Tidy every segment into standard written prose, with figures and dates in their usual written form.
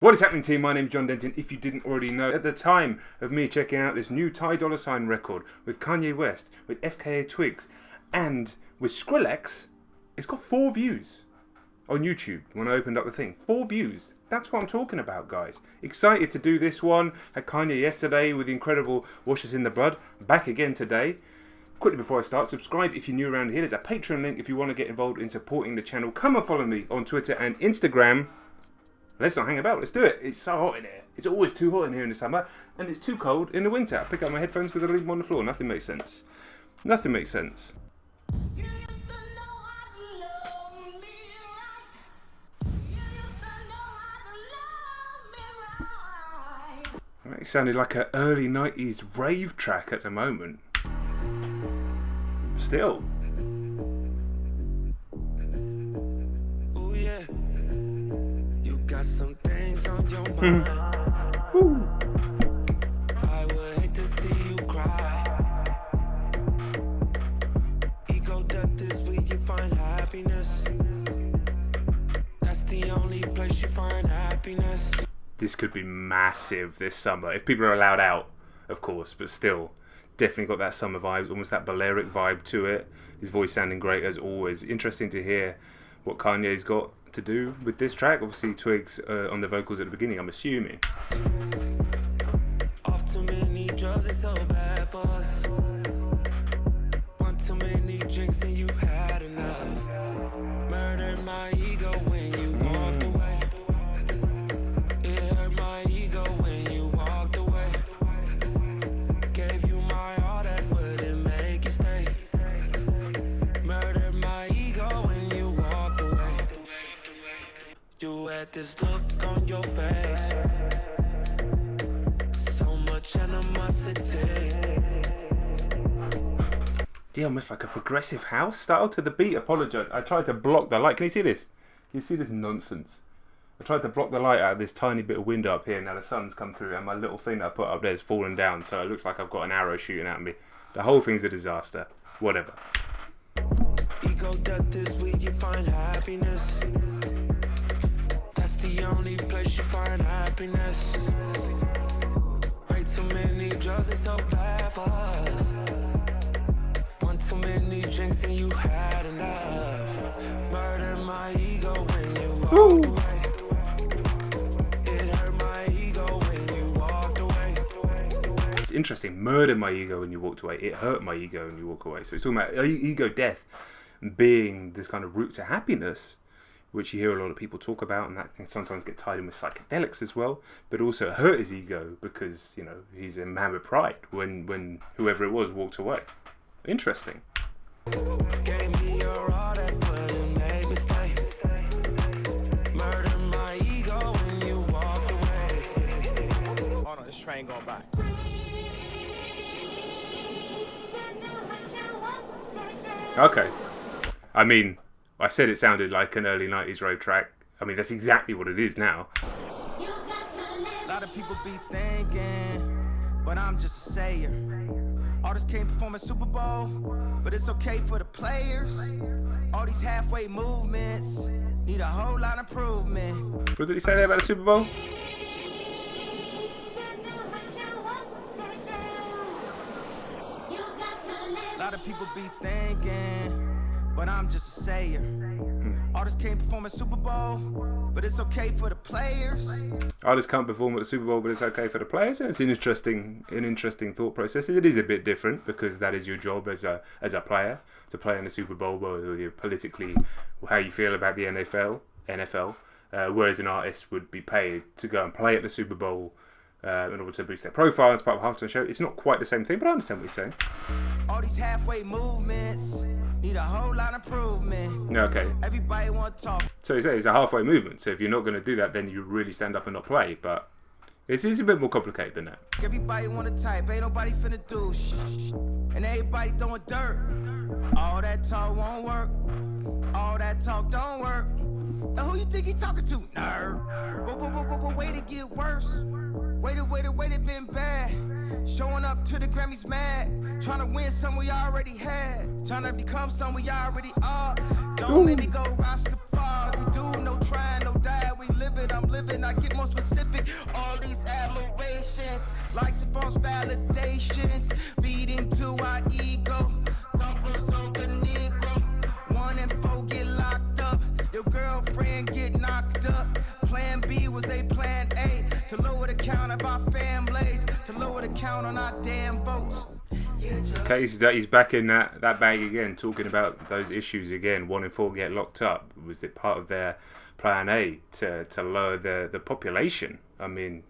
What is happening, team? My name is John Denton. If you didn't already know, at the time of me checking out this new Thai dollar sign record with Kanye West, with FKA Twigs, and with Skrillex, it's got 4 views on YouTube when I opened up the thing. 4 views. That's what I'm talking about, guys. Excited to do this one. Had Kanye yesterday with the incredible Washes in the Blood. Back again today. Quickly before I start, subscribe if you're new around here. There's a Patreon link if you want to get involved in supporting the channel. Come and follow me on Twitter and Instagram. Let's not hang about, let's do it. It's so hot in here. It's always too hot in here in the summer, and it's too cold in the winter. I pick up my headphones because I leave them on the floor. Nothing makes sense. Nothing makes sense. It sounded like an early 90s rave track at the moment. Still. Oh yeah. Got some things on your mind. I would hate to see you cry. Ego death is where you find happiness. That's the only place you find happiness. This could be massive this summer if people are allowed out, of course, but still definitely got that summer vibes, almost that Balearic vibe to it. His voice sounding great as always. Interesting to hear what Kanye's got to do with this track. Obviously Twigs on the vocals at the beginning, I'm assuming. Off too many drugs, it's so bad for us. One too many drinks and you had enough. Murdered my ego when you walked away. It hurt my ego when you walked away. Gave you my all that wouldn't make you stay. Murdered my ego when you walked away. You had this look on your face, so much animosity. Yeah, almost like a progressive house style to the beat. Apologise. I tried to block the light. Can you see this? Can you see this nonsense? I tried to block the light out of this tiny bit of window up here. Now the sun's come through and my little thing that I put up there is fallen down, so it looks like I've got an arrow shooting at me. The whole thing's a disaster. Whatever. Ego death is where you find happiness. The only place you find happiness. Way too many drugs, it's so bad for us. One too many drinks and you had enough. Murder my ego when you walked away. It hurt my ego when you walked away. It's interesting. Murder my ego when you walked away. It hurt my ego when you walk away. So it's talking about ego death being this kind of route to happiness, which you hear a lot of people talk about, and that can sometimes get tied in with psychedelics as well, but also hurt his ego because, you know, he's a man with pride when whoever it was walked away. Interesting. Gave me your all that wouldn't make me stay. Murder my ego when you walked away. Hold on, this train going by. Okay. I mean, I said it sounded like an early 90s rave track. I mean, that's exactly what it is now. A lot of people be thinking, but I'm just a sayer. Artists can't perform at Super Bowl, but it's okay for the players. All these halfway movements need a whole lot of improvement. What did he say there about the Super Bowl? A lot of people be thinking, but I'm just a sayer. Artists can't perform at Super Bowl, but it's okay for the players. Artists can't perform at the Super Bowl, but it's okay for the players. And it's an interesting thought process. It is a bit different because that is your job as a player, to play in the Super Bowl, whether you're politically how you feel about the NFL. Whereas an artist would be paid to go and play at the Super Bowl in order to boost their profile as part of a halftime show. It's not quite the same thing, but I understand what you're saying. All these halfway movements need a whole lot of improvement. Okay. Everybody want to talk. So you say it's a halfway movement. So if you're not going to do that, then you really stand up and not play. But it's a bit more complicated than that. Everybody want to type. Ain't nobody finna do shh. And everybody throwing dirt. All that talk won't work. All that talk don't work. Now who you think he talking to? Nerd. Way to get worse. Way to been bad. Showing up to the Grammys mad. Trying to win something we already had. Trying to become something we already are. Don't make me go Rastafari. We do no trying, no die. We live it, I'm living. living. I get more specific. All these admirations, likes and false validations, feeding to our ego. Come for over Negro. 1 and 4 get locked up. Your girlfriend get knocked up. Plan B was they plan A, to lower the count of our families, to lower the count on our damn votes. Okay, he's back in that bag again, talking about those issues again. 1 and 4 get locked up. Was it part of their plan A to lower the population? I mean,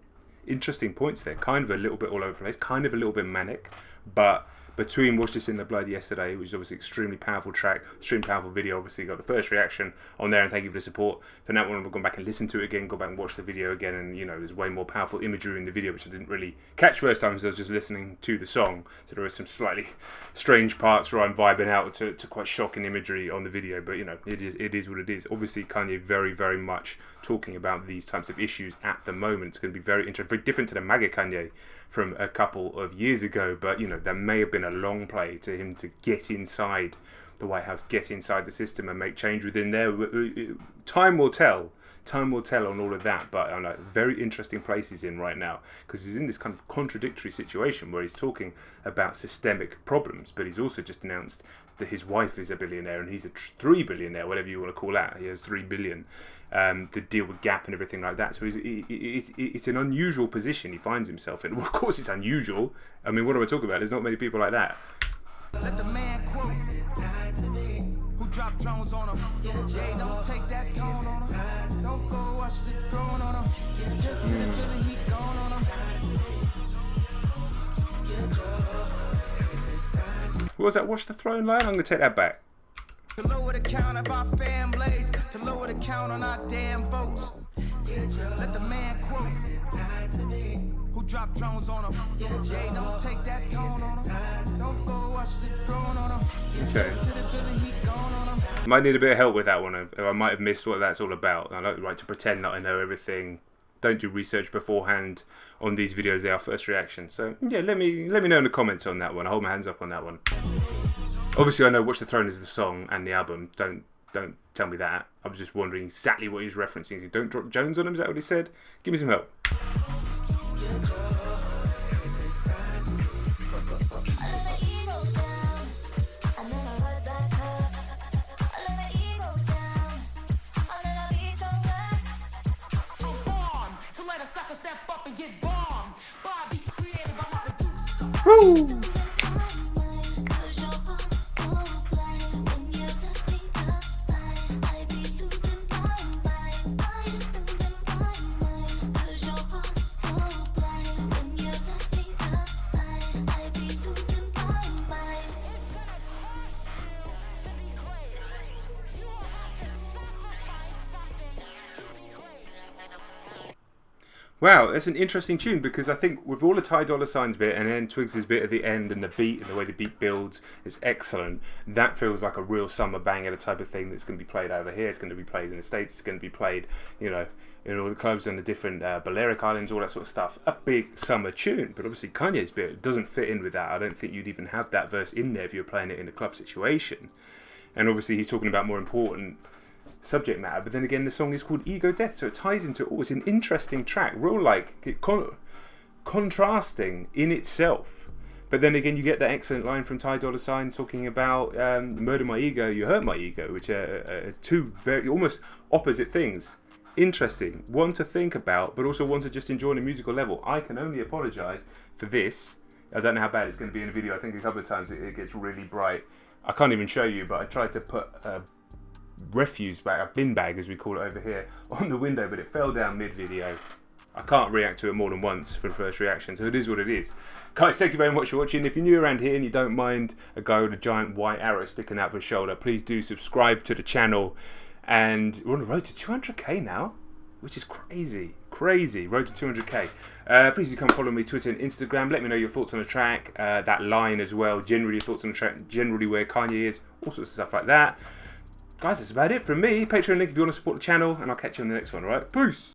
interesting points there. Kind of a little bit all over the place, kind of a little bit manic, but between Wash This in the Blood yesterday, which was obviously extremely powerful track, extremely powerful video, obviously got the first reaction on there, and thank you for the support. For that one, we've gone back and listened to it again, go back and watch the video again, and you know, there's way more powerful imagery in the video, which I didn't really catch first time, because I was just listening to the song, so there were some slightly strange parts where I'm vibing out to quite shocking imagery on the video, but you know, it is what it is. Obviously, Kanye very, very much talking about these types of issues at the moment. It's going to be very interesting, very different to the MAGA Kanye from a couple of years ago, but you know, there may have been a long play to him to get inside the White House, get inside the system and make change within there. Time will tell on all of that, but I know very interesting place he's in right now, because he's in this kind of contradictory situation where he's talking about systemic problems, but he's also just announced that his wife is a billionaire and he's a 3 billionaire, whatever you want to call that. He has 3 billion. The deal with Gap and everything like that. So it's an unusual position he finds himself in. Well, of course it's unusual. I mean, what do I talk about? There's not many people like that. Let the man quote who drop drones on him. Yeah, don't take that tone on him. Don't go watch the throne on him. Just hit the Billy, he gone on him. What was that? Watch the throne line? I'm going to take that back. To lower the count of our families, to lower the count on our damn votes. Let the man quote who drop drones on him. Yeah, don't take that tone on him. Don't go watch the throne on him. Okay. Might need a bit of help with that one. I might have missed what that's all about. I don't like to pretend that I know everything. Don't do research beforehand on these videos. They are first reactions. So yeah, let me know in the comments on that one. I hold my hands up on that one. Obviously, I know Watch the Throne is the song and the album. Don't tell me that. I was just wondering exactly what he's referencing. Don't drop Jones on him. Is that what he said? Give me some help. Step up and get bombed. Bobby creative, I'm a producer. Woo! Wow, it's an interesting tune, because I think with all the Ty Dolla $ign's bit and then Twigs' bit at the end and the beat and the way the beat builds is excellent. That feels like a real summer banger, the type of thing that's going to be played over here. It's going to be played in the States. It's going to be played, you know, in all the clubs and the different Balearic Islands, all that sort of stuff. A big summer tune, but obviously Kanye's bit doesn't fit in with that. I don't think you'd even have that verse in there if you're playing it in a club situation. And obviously he's talking about more important subject matter, but then again the song is called Ego Death, so it ties into it all. It's an interesting track, real like contrasting in itself, but then again you get that excellent line from Ty Dolla $ign talking about murder my ego, you hurt my ego, which are two very almost opposite things. Interesting, one to think about, but also one to just enjoy on a musical level. I can only apologise for this. I don't know how bad it's going to be in the video. I think a couple of times it gets really bright. I can't even show you, but I tried to put refuse bag, a bin bag as we call it over here, on the window, but it fell down mid-video. I can't react to it more than once for the first reaction, so it is what it is. Guys, thank you very much for watching. If you're new around here and you don't mind a guy with a giant white arrow sticking out of his shoulder, please do subscribe to the channel. And we're on the road to 200k now, which is crazy. Road to 200k. Please do come follow me Twitter and Instagram. Let me know your thoughts on the track, that line as well, generally your thoughts on the track, generally where Kanye is, all sorts of stuff like that. Guys, that's about it from me. Patreon link if you want to support the channel, and I'll catch you on the next one, alright? Peace!